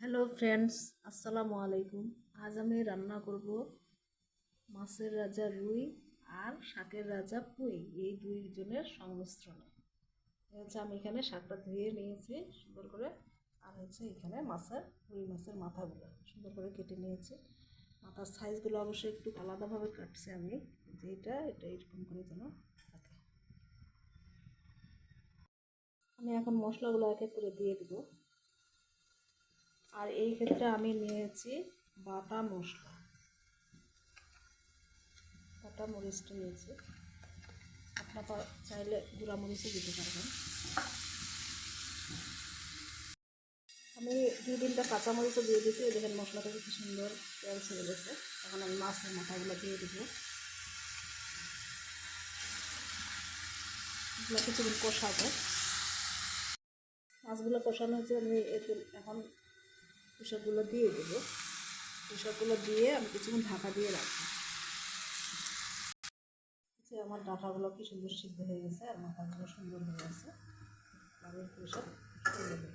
Hello friends, আসসালামু আলাইকুম। আজ আমি রান্না করব মাছের রাজা রুই আর শাকের রাজা পুঁই, এই দুইজনের সংমিশ্রণে। আমি এখানে শাকটা ধুয়ে নিয়েছি সুন্দর করে, আর এখানে রুই মাছের মাথাগুলো সুন্দর করে কেটে নিয়েছি। মাথার সাইজগুলো অবশ্যই একটু আলাদাভাবে কাটছি আমি, এটা এরকম করে যেন থাকে। আমি এখন মশলাগুলো এক এক করে দিয়ে দেবো। আর এই ক্ষেত্রে আমি নিয়েছি বাটা মশলা, বাটা মরিচটা নিয়েছি। আপনারা চাইলে গুঁড়া মরিচও দিতে পারবেন। আমি 2-3টা কাঁচামরিচও দিয়ে দিয়েছি। দেখেন মশলা থেকে কি সুন্দর তেল ছেড়ে গেছে। এখন আমি মাছের মাথাগুলো দিয়ে দেবো। এগুলো কিছুদিন কষাবো। মাছগুলো কষানো হচ্ছে, আমি এখন পুঁইশাকগুলো দিয়ে দেবো। পুঁইশাকগুলো দিয়ে আমি কিছুক্ষণ ঢাকা দিয়ে রাখবো। আমার ডাঁটাগুলো কি সুন্দর সিদ্ধ হয়ে গেছে, আর মাথাগুলো সুন্দর হয়ে গেছে। আমি পুঁইশাক তুলে দেবো।